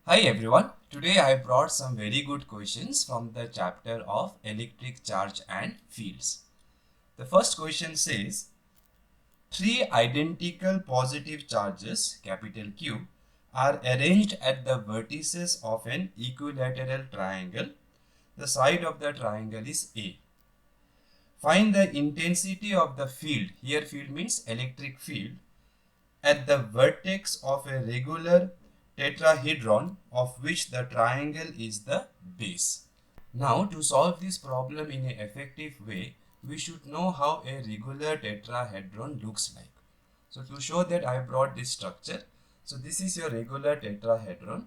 Hi everyone, today I brought some very good questions from the chapter of electric charge and fields. The first question says, three identical positive charges, capital Q, are arranged at the vertices of an equilateral triangle. The side of the triangle is A. Find the intensity of the field, here field means electric field, at the vertex of a regular tetrahedron of which the triangle is the base. Now, to solve this problem in an effective way, we should know how a regular tetrahedron looks like. So, to show that I brought this structure, so this is your regular tetrahedron.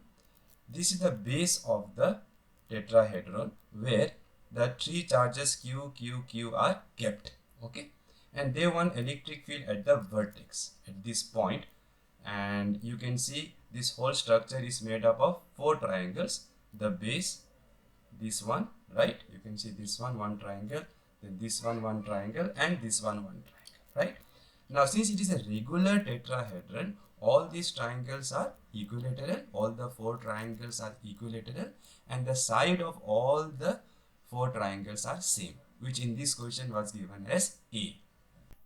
This is the base of the tetrahedron where the three charges Q, Q, Q are kept. Okay, and they want electric field at the vertex at this point, and you can see this whole structure is made up of four triangles. The base, this one, right? You can see this one triangle, then this one triangle, and this one triangle, right? Now, since it is a regular tetrahedron, all these triangles are equilateral, all the four triangles are equilateral, and the side of all the four triangles are same, which in this question was given as A.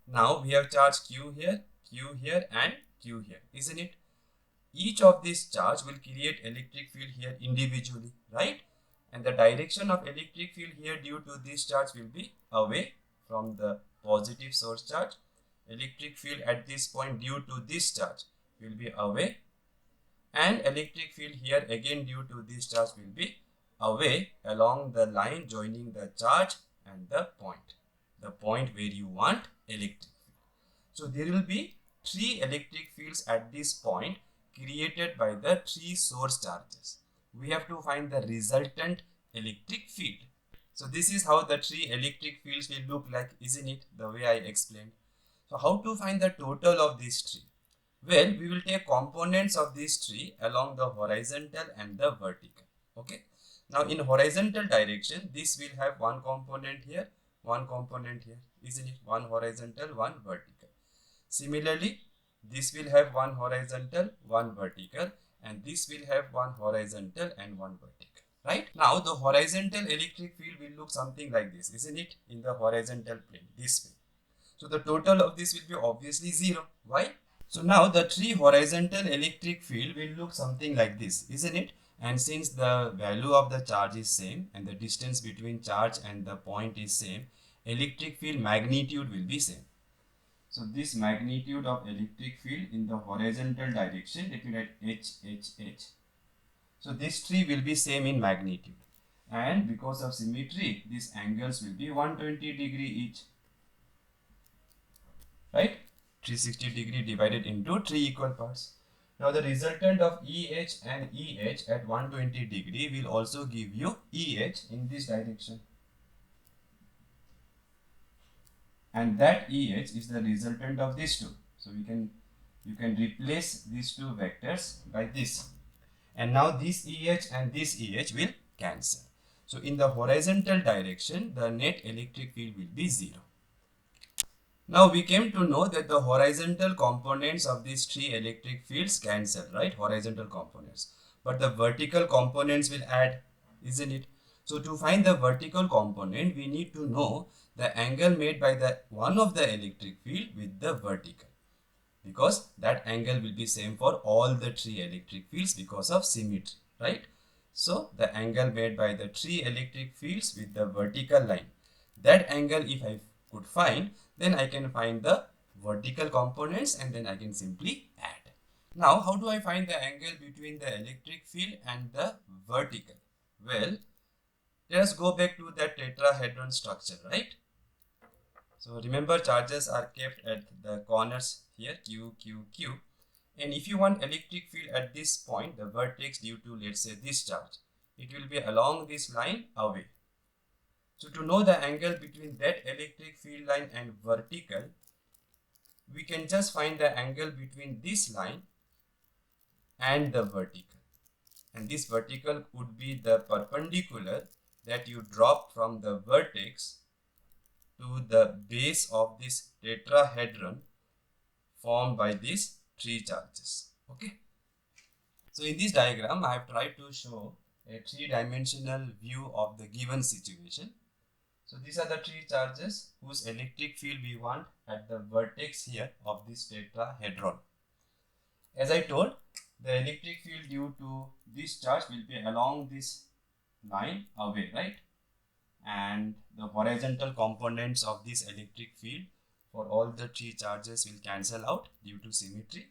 Now, we have charge Q here, and Q here, isn't it? Each of these charge will create electric field here individually, right? And the direction of electric field here due to this charge will be away from the positive source charge. Electric field at this point due to this charge will be away, and electric field here again due to this charge will be away along the line joining the charge and the point where you want electric field. So there will be three electric fields at this point created by the three source charges. We have to find the resultant electric field. So this is how the three electric fields will look like, isn't it? The way I explained. So how to find the total of these three? Well, we will take components of these three along the horizontal and the vertical. Okay. Now in horizontal direction, this will have one component here, isn't it? One horizontal, one vertical. Similarly, this will have one horizontal, one vertical, and this will have one horizontal and one vertical, right? Now, the horizontal electric field will look something like this, isn't it? In the horizontal plane, this way. So, the total of this will be obviously 0. Why? So, now the three horizontal electric field will look something like this, isn't it? And since the value of the charge is same and the distance between charge and the point is same, electric field magnitude will be same. So this magnitude of electric field in the horizontal direction, let me write H. So these three will be same in magnitude. And because of symmetry, these angles will be 120 degree each. Right? 360 degree divided into three equal parts. Now the resultant of EH and EH at 120 degree will also give you EH in this direction. And that EH is the resultant of these two. So you can replace these two vectors by this. And now this EH and this EH will cancel. So in the horizontal direction, the net electric field will be 0. Now we came to know that the horizontal components of these three electric fields cancel, right? Horizontal components. But the vertical components will add, isn't it? So to find the vertical component, we need to know the angle made by the one of the electric field with the vertical, because that angle will be same for all the three electric fields because of symmetry, right? So the angle made by the three electric fields with the vertical line, that angle if I could find, then I can find the vertical components and then I can simply add. Now how do I find the angle between the electric field and the vertical? Well, let us go back to that tetrahedron structure, right? So remember, charges are kept at the corners here, Q, Q, Q. And if you want electric field at this point, the vertex due to, let's say, this charge, it will be along this line away. So to know the angle between that electric field line and vertical, we can just find the angle between this line and the vertical. And this vertical would be the perpendicular that you drop from the vertex to the base of this tetrahedron formed by these three charges. Okay. So in this diagram, I have tried to show a three-dimensional view of the given situation. So these are the three charges whose electric field we want at the vertex here of this tetrahedron. As I told, the electric field due to this charge will be along this line away, right? And the horizontal components of this electric field for all the three charges will cancel out due to symmetry,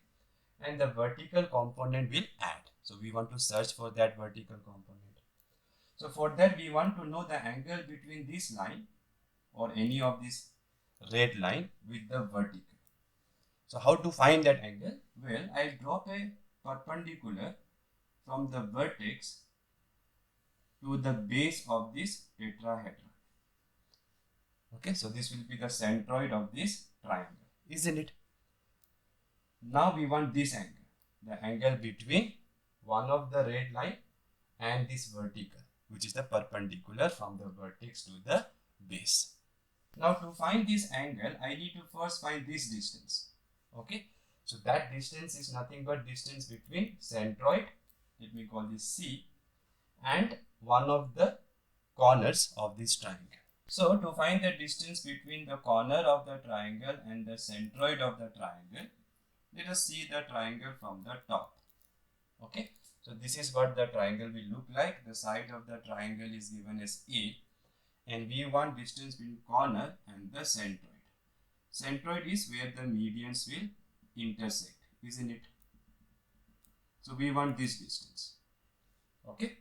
and the vertical component will add. So we want to search for that vertical component. So for that we want to know the angle between this line or any of this red line with the vertical. So how to find that angle? Well, I'll drop a perpendicular from the vertex to the base of this tetrahedron. Okay, so this will be the centroid of this triangle, isn't it? Now we want this angle, the angle between one of the red line and this vertical, which is the perpendicular from the vertex to the base. Now to find this angle, I need to first find this distance. Okay, so that distance is nothing but distance between centroid, let me call this C, and one of the corners of this triangle. So to find the distance between the corner of the triangle and the centroid of the triangle, let us see the triangle from the top. Okay, so this is what the triangle will look like. The side of the triangle is given as A, and we want distance between corner and the centroid. Centroid is where the medians will intersect, isn't it? So we want this distance. Okay,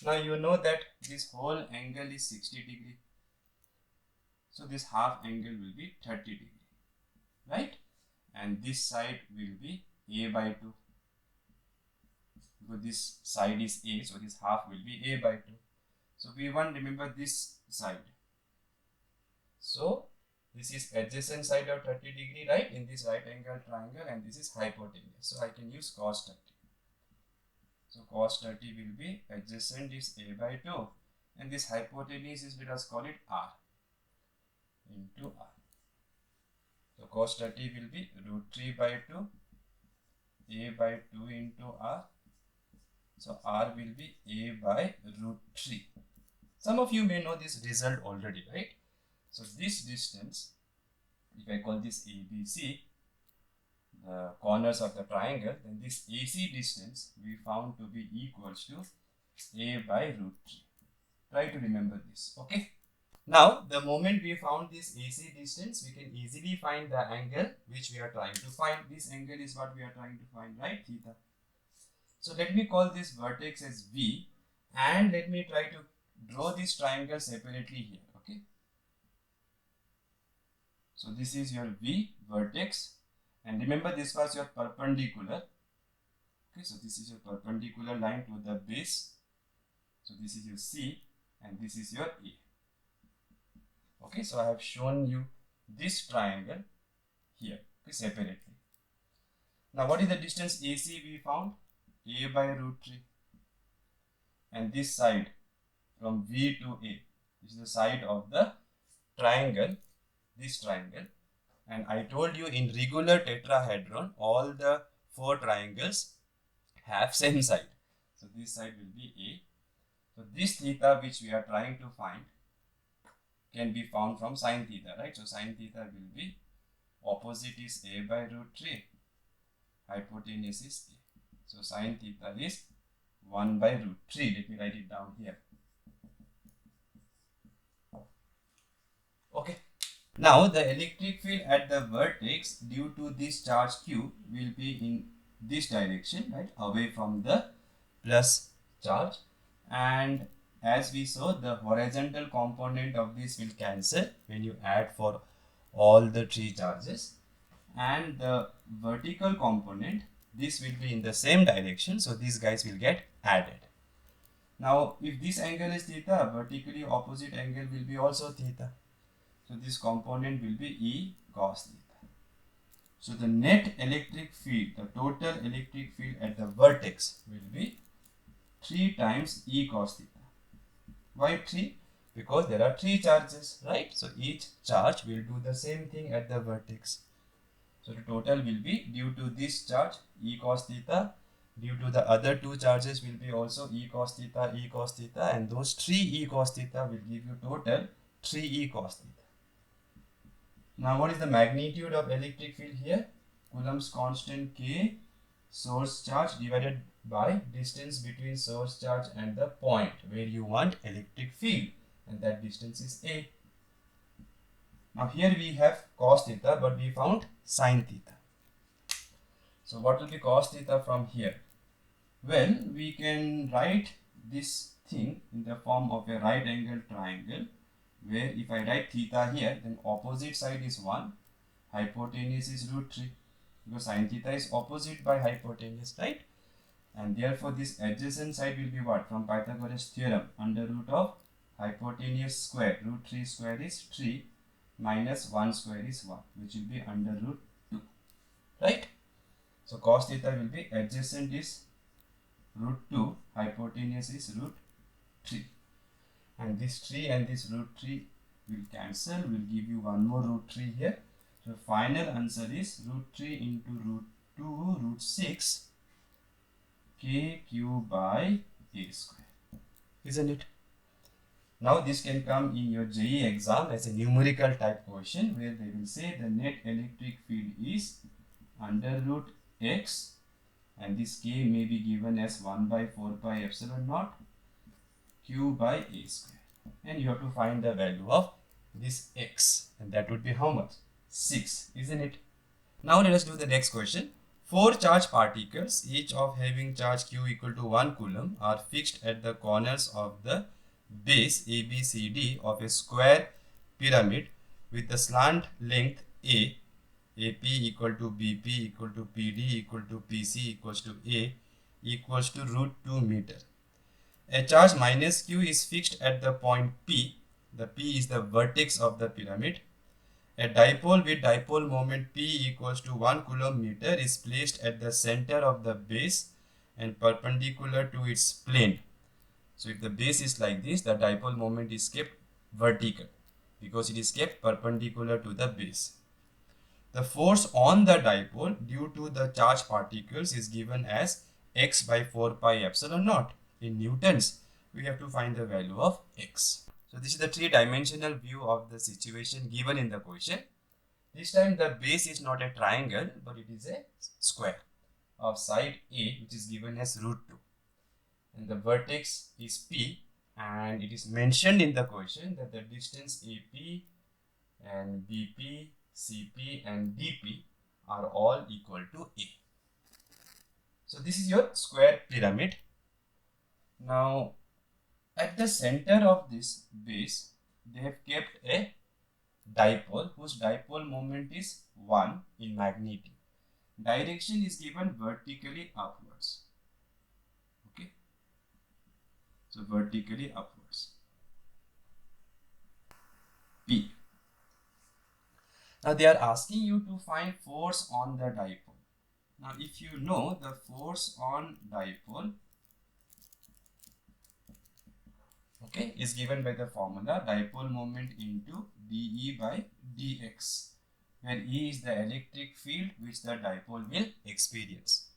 now you know that this whole angle is 60 degree. So this half angle will be 30 degree, right? And this side will be A by 2. Because this side is A, so this half will be A by 2. So we want, remember, this side. So this is adjacent side of 30 degree, right, in this right angle triangle, and this is hypotenuse. So I can use cos 30. So cos 30 will be adjacent is A by 2, and this hypotenuse is, let us call it R into R. So cos 30 will be root 3 by 2, A by 2 into R. So R will be A by root 3. Some of you may know this result already, right? So this distance, if I call this ABC, the corners of the triangle, then this AC distance we found to be equals to A by root 3. Try to remember this, okay? Now, the moment we found this AC distance, we can easily find the angle which we are trying to find. This angle is what we are trying to find, right? Theta. So let me call this vertex as V, and let me try to draw this triangle separately here, okay? So this is your V vertex, and remember this was your perpendicular. Okay, so this is your perpendicular line to the base. So this is your C, and this is your A. Okay, so I have shown you this triangle here, okay, separately. Now what is the distance AC we found? A by root 3. And this side from V to A, this is the side of the triangle, this triangle. And I told you in regular tetrahedron, all the 4 triangles have same side. So this side will be A. So this theta which we are trying to find can be found from sine theta, right? So sine theta will be, opposite is A by root 3, hypotenuse is A. So sine theta is 1 by root 3. Let me write it down here. Okay. Now the electric field at the vertex due to this charge Q will be in this direction, right, away from the plus charge, and as we saw, the horizontal component of this will cancel when you add for all the 3 charges, and the vertical component, this will be in the same direction, so these guys will get added. Now if this angle is theta, vertically opposite angle will be also theta. So this component will be E cos theta. So the net electric field, the total electric field at the vertex will be 3 times E cos theta. Why 3? Because there are 3 charges, right? So each charge will do the same thing at the vertex. So the total will be, due to this charge E cos theta, due to the other two charges will be also e cos theta, and those 3 e cos theta will give you total 3 e cos theta. Now what is the magnitude of electric field here? Coulomb's constant K, source charge divided by distance between source charge and the point where you want electric field, and that distance is A. Now here we have cos theta, but we found sin theta. So what will be cos theta from here? Well, we can write this thing in the form of a right angle triangle, where if I write theta here, then opposite side is 1, hypotenuse is root 3, because sin theta is opposite by hypotenuse, right? And therefore this adjacent side will be what? From Pythagoras theorem, under root of hypotenuse square, root 3 square is 3, minus 1 square is 1, which will be under root 2, right? So cos theta will be adjacent is root 2, hypotenuse is root 3, and this 3 and this root 3 will cancel, will give you one more root 3 here. So final answer is root 3 into root 2 root 6 k cube by a square, isn't it? Now this can come in your JEE exam as a numerical type question, where they will say the net electric field is under root x, and this k may be given as 1 by 4 pi epsilon naught q by a square, and you have to find the value of this x, and that would be how much? 6, isn't it? Now let us do the next question. 4 charged particles, each of having charge q equal to 1 coulomb, are fixed at the corners of the base ABCD of a square pyramid with the slant length A, AP equal to BP equal to PD equal to PC equals to A equals to root 2 meter. A charge minus q is fixed at the point P. The P is the vertex of the pyramid. A dipole with dipole moment P equals to 1 coulomb meter is placed at the center of the base and perpendicular to its plane. So if the base is like this, the dipole moment is kept vertical because it is kept perpendicular to the base. The force on the dipole due to the charged particles is given as x by 4 pi epsilon naught. In newtons, we have to find the value of x. So this is the three-dimensional view of the situation given in the question. This time the base is not a triangle, but it is a square of side A, which is given as root 2. And the vertex is P, and it is mentioned in the question that the distance AP and BP, CP and DP are all equal to A. So this is your square pyramid. Now at the center of this base, they have kept a dipole whose dipole moment is 1 in magnitude. Direction is given vertically upwards. Okay. So vertically upwards. P. Now they are asking you to find force on the dipole. Now if you know the force on dipole, okay, is given by the formula dipole moment into dE by dx, where E is the electric field which the dipole will experience.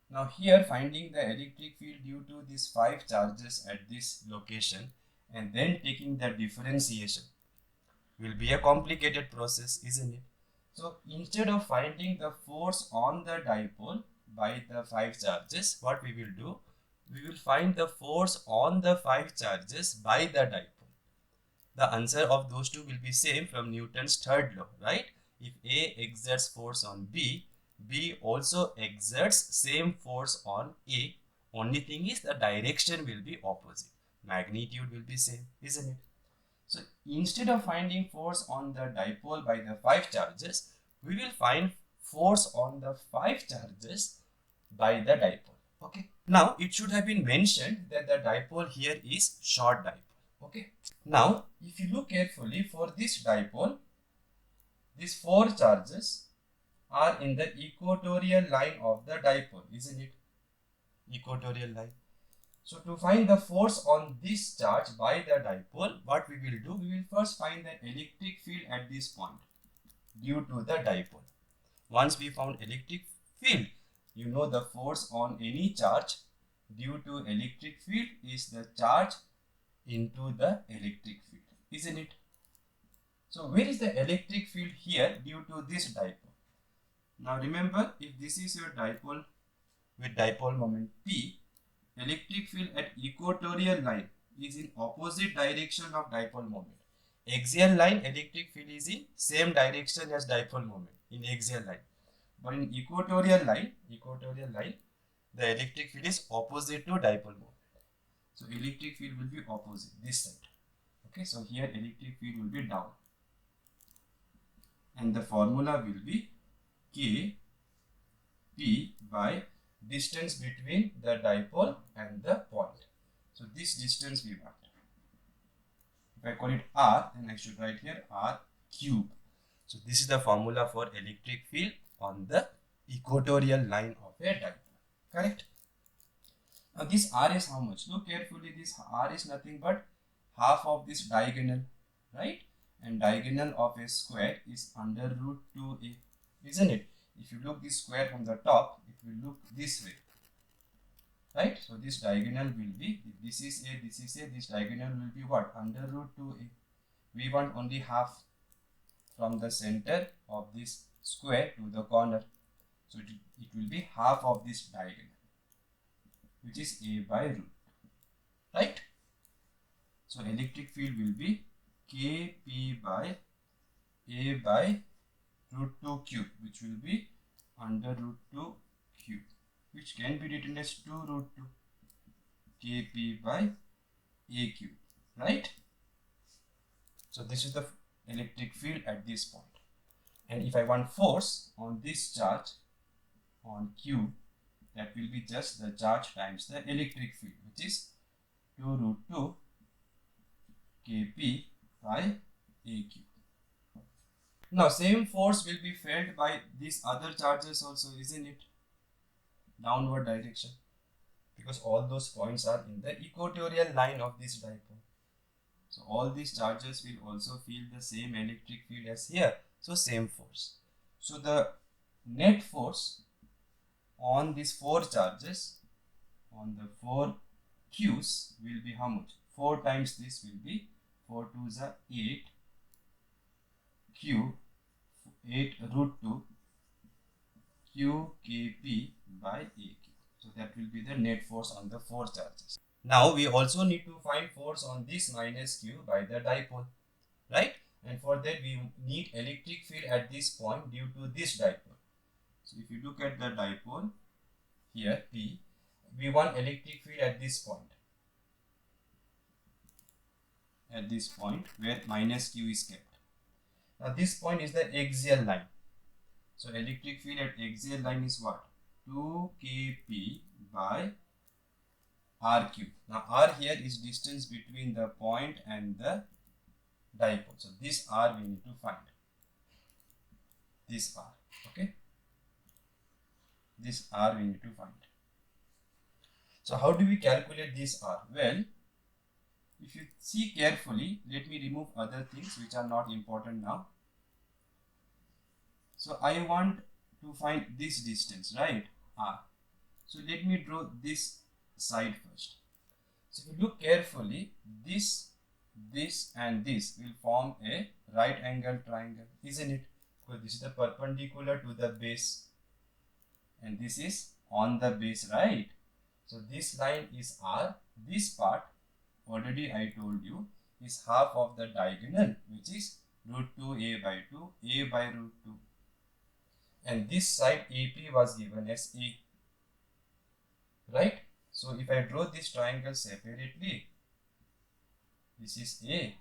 Now here finding the electric field due to these 5 charges at this location and then taking the differentiation will be a complicated process, isn't it? So instead of finding the force on the dipole by the 5 charges, what we will do? We will find the force on the 5 charges by the dipole. The answer of those two will be same from Newton's third law, right? If A exerts force on B, B also exerts same force on A. Only thing is the direction will be opposite. Magnitude will be same, isn't it? So instead of finding force on the dipole by the 5 charges, we will find force on the 5 charges by the dipole. Okay. Now it should have been mentioned that the dipole here is short dipole. Okay. Now if you look carefully for this dipole, these 4 charges are in the equatorial line of the dipole, isn't it? Equatorial line. So to find the force on this charge by the dipole, what we will do? We will first find the electric field at this point due to the dipole. Once we found electric field, you know the force on any charge due to electric field is the charge into the electric field, isn't it? So where is the electric field here due to this dipole? Now remember, if this is your dipole with dipole moment P, electric field at equatorial line is in opposite direction of dipole moment. Axial line electric field is in same direction as dipole moment in axial line. But in equatorial line, the electric field is opposite to dipole moment. So electric field will be opposite this side. Okay, so here electric field will be down. And the formula will be K P by distance between the dipole and the point. So this distance we want. If I call it R, then I should write here R cube. So this is the formula for electric field on the equatorial line of a dipole. Correct? Now this R is how much? Look carefully, this R is nothing but half of this diagonal, right? And diagonal of a square is under root 2a, isn't it? If you look this square from the top, it will look this way, right? So this diagonal will be, if this is a, this diagonal will be what? Under root 2a. We want only half from the center of this square to the corner. So it will be half of this diagonal, which is a by root, right? So electric field will be Kp by a by root 2 cube, which will be under root 2 cube, which can be written as 2 root 2 Kp by a cube, right? So this is the electric field at this point. And if I want force on this charge on Q, that will be just the charge times the electric field, which is 2 root 2 Kp by a cube. Now same force will be felt by these other charges also, isn't it? Downward direction, because all those points are in the equatorial line of this dipole. So all these charges will also feel the same electric field as here. So same force. So the net force on these 4 charges, on the 4 Q's, will be how much? 4 times this will be 4 2s are 8 Q 8 root 2 Q Kp by A Q. So that will be the net force on the 4 charges. Now we also need to find force on this minus Q by the dipole, right? And for that we need electric field at this point due to this dipole. So if you look at the dipole here P, we want electric field at this point. At this point where minus Q is kept. Now this point is the axial line. So electric field at axial line is what? 2 Kp by R cube. Now R here is distance between the point and the dipole. So this R we need to find. This R. Okay. This R we need to find. So how do we calculate this R? Well, if you see carefully, let me remove other things which are not important now. So I want to find this distance, right? R. So let me draw this side first. So if you look carefully, this and this will form a right angle triangle, isn't it? Because this is the perpendicular to the base and this is on the base, right? So this line is R. This part, already I told you, is half of the diagonal, which is root 2a by 2, a by root 2. And this side AP was given as A, right? So if I draw this triangle separately, this is A,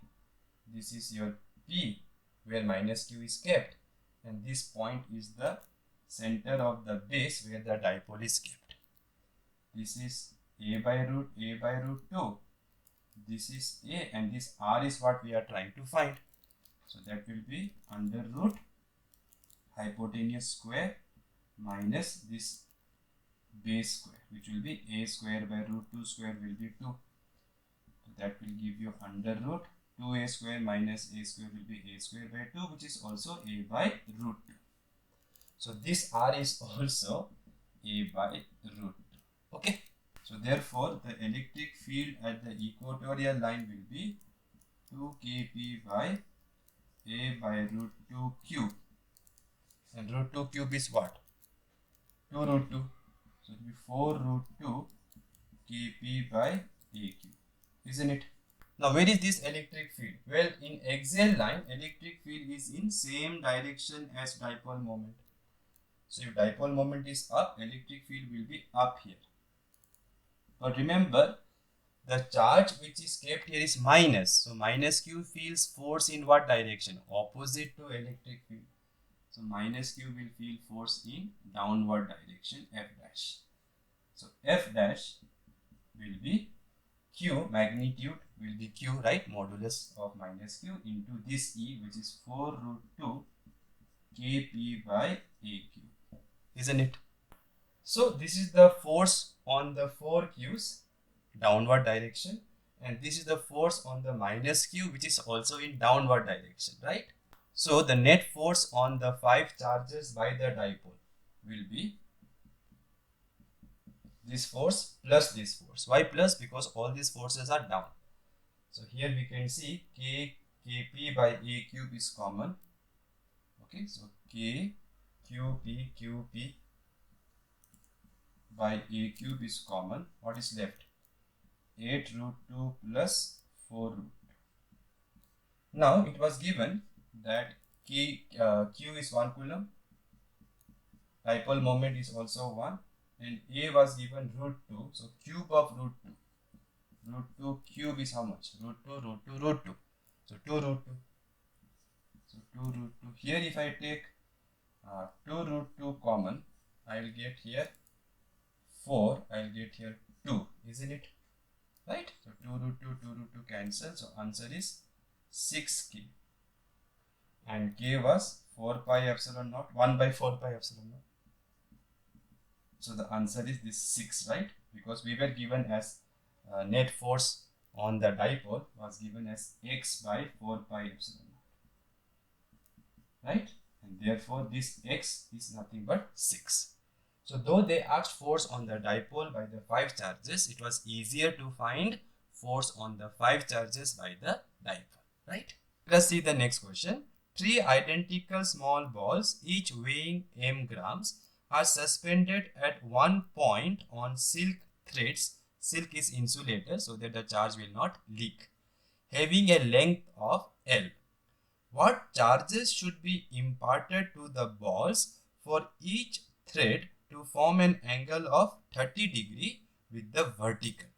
this is your P, where minus Q is kept, and this point is the center of the base where the dipole is kept. This is A by root 2. This is A, and this R is what we are trying to find. So that will be under root hypotenuse square minus this base square, which will be A square by root 2 square will be 2. So that will give you under root 2a square minus a square will be a square by 2, which is also a by root 2. So this R is also A by root 2. Okay. So therefore, the electric field at the equatorial line will be 2 kp by A by root 2 cube. And root 2 cube is what? 2 root 2. So it will be 4 root 2 kp by A cube. Isn't it? Now where is this electric field? Well, in axial line, electric field is in same direction as dipole moment. So if dipole moment is up, electric field will be up here. But remember, the charge which is kept here is minus. So minus q feels force in what direction? Opposite to electric field. So minus q will feel force in downward direction, F dash. So F dash will be q, magnitude will be q, right? Modulus of minus q into this E, which is 4 root 2 kp by A cube. Isn't it? So this is the force on the 4 q's downward direction, and this is the force on the minus q, which is also in downward direction, right? So the net force on the 5 charges by the dipole will be this force plus this force. Why plus? Because all these forces are down. So here we can see kp by A cube is common. Okay, so k qp by A cube is common. What is left? 8 root 2 plus 4 root 2. Now it was given that q is 1 coulomb, dipole moment is also 1, and A was given root 2, so cube of root 2. Root 2 cube is how much? Root 2, root 2, root 2. So 2 root 2. So 2 root 2. Here if I take 2 root 2 common, I will get here 4, I will get here 2, isn't it? Right? So 2 root 2, 2 root 2 cancel. So answer is 6k. And k was 4 pi epsilon naught, 1 by 4 pi epsilon naught. So the answer is this 6, right? Because we were given as net force on the dipole was given as x by 4 pi epsilon naught. Right? And therefore this x is nothing but 6. So though they asked force on the dipole by the 5 charges, it was easier to find force on the 5 charges by the dipole, right? Let us see the next question. 3 identical small balls, each weighing m grams, are suspended at one point on silk threads. Silk is insulator so that the charge will not leak, having a length of L. What charges should be imparted to the balls for each thread to form an angle of 30 degree with the vertical?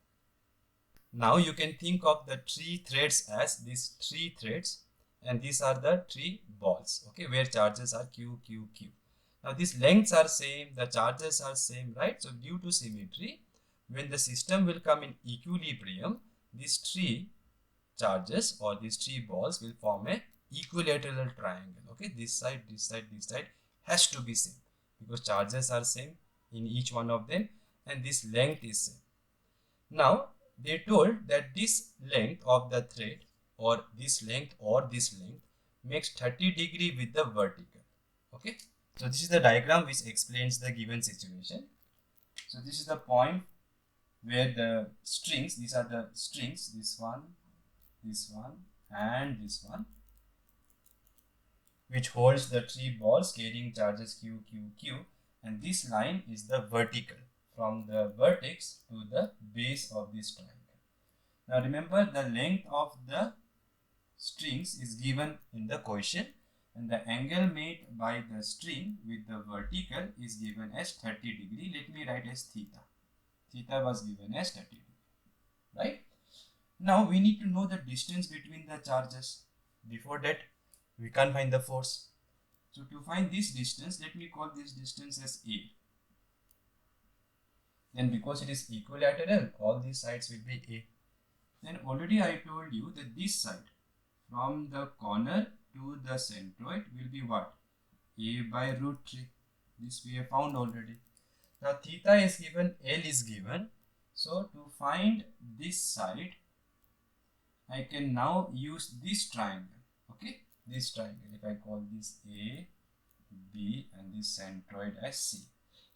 Now you can think of the 3 threads as these 3 threads, and these are the 3 balls, okay, where charges are q, q, q. Now these lengths are same, the charges are same, right? So due to symmetry, when the system will come in equilibrium, these 3 charges or these 3 balls will form a equilateral triangle. Okay, this side, this side, this side has to be same because charges are same in each one of them, and this length is same. Now they told that this length of the thread or this length makes 30 degree with the vertical. Okay, so this is the diagram which explains the given situation. So this is the point where the strings, these are the strings, this one and this one, which holds the 3 balls carrying charges q, q, q, and this line is the vertical from the vertex to the base of this triangle. Now remember, the length of the strings is given in the question, and the angle made by the string with the vertical is given as 30 degree. Let me write as theta. Theta was given as 30 degree, right? Now we need to know the distance between the charges. Before that, we can't find the force. So to find this distance, let me call this distance as A. Then because it is equilateral, all these sides will be A. Then already I told you that this side from the corner to the centroid will be what? A by root 3. This we have found already. Now theta is given, L is given. So to find this side, I can now use this triangle. Okay, this triangle. If I call this A, B, and this centroid as C.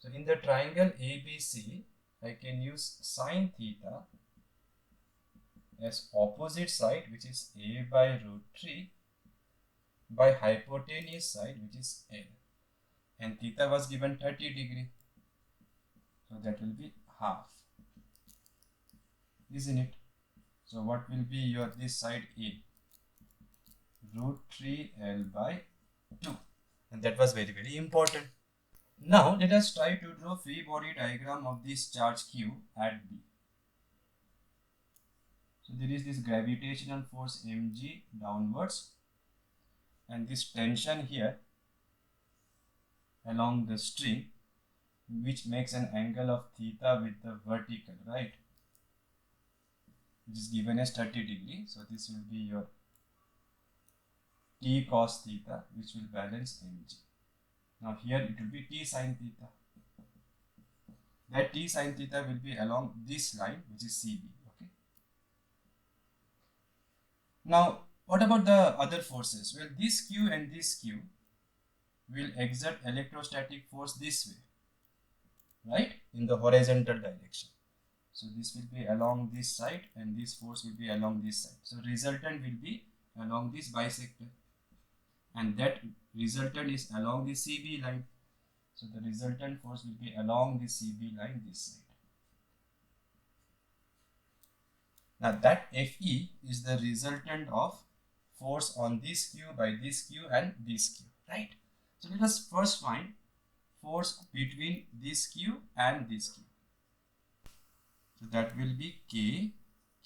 So in the triangle ABC, I can use sine theta as opposite side, which is a by root 3, by hypotenuse side, which is L. And theta was given 30 degree. So that will be half, isn't it? So what will be your this side A? Root 3 L by 2. And that was very, very important. Now let us try to draw free body diagram of this charge Q at B. So there is this gravitational force mg downwards and this tension here along the string, which makes an angle of theta with the vertical, right? Which is given as 30 degree. So this will be your t cos theta, which will balance mg. Now here it will be t sin theta. That t sin theta will be along this line, which is CB. Okay. Now what about the other forces? Well, this Q and this Q will exert electrostatic force this way, right, in the horizontal direction. So this will be along this side and this force will be along this side. So resultant will be along this bisector, and that resultant is along the CB line. So the resultant force will be along the CB line this side. Now that Fe is the resultant of force on this Q by this Q and this Q, right? So let us first find force between this Q and this Q. So that will be K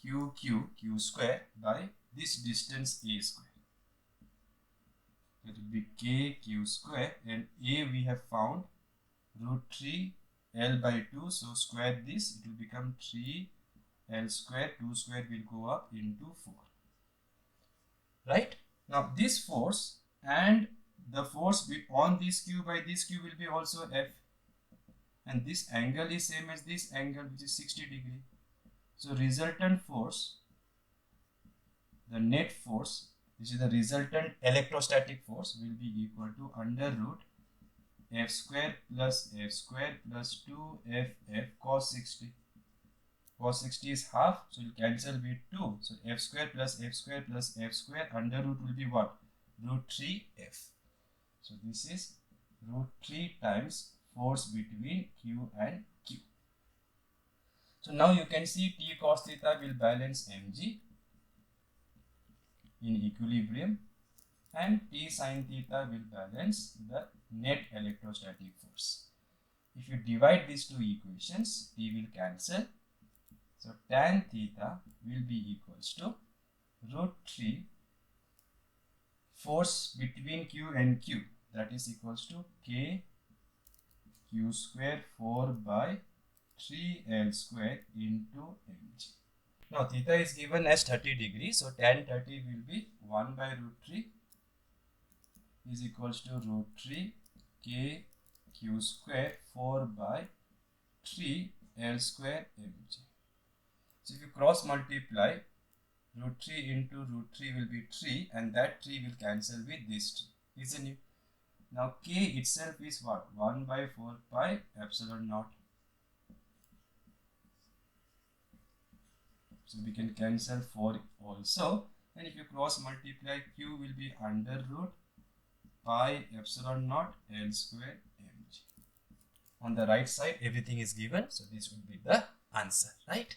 Q square by this distance A square. It will be K Q square, and A we have found root 3 L by 2. So square this, it will become 3 L square. 2 square will go up into 4. Right? Now this force and the force on this Q by this Q will be also F. And this angle is same as this angle, which is 60 degree. So resultant force, the net force, which is the resultant electrostatic force, will be equal to under root F square plus 2 cos 60. Cos 60 is half, so you cancel with 2. So F square plus F square under root will be what? Root 3F. So this is root 3 times force between Q and Q. So now you can see T cos theta will balance mg in equilibrium, and T sin theta will balance the net electrostatic force. If you divide these two equations, T will cancel. So tan theta will be equals to root 3 force between Q and Q, that is equals to K Q square 4 by 3L square into mg. Now theta is given as 30 degrees, so tan 30 will be 1 by root 3 is equals to root 3 K Q square 4 by 3L square mg. So if you cross multiply, root 3 into root 3 will be 3, and that 3 will cancel with this 3, isn't it? Now K itself is what? 1 by 4 pi epsilon naught. So we can cancel 4 also, and if you cross multiply, Q will be under root pi epsilon naught L square mg. On the right side everything is given, so this will be the answer, right?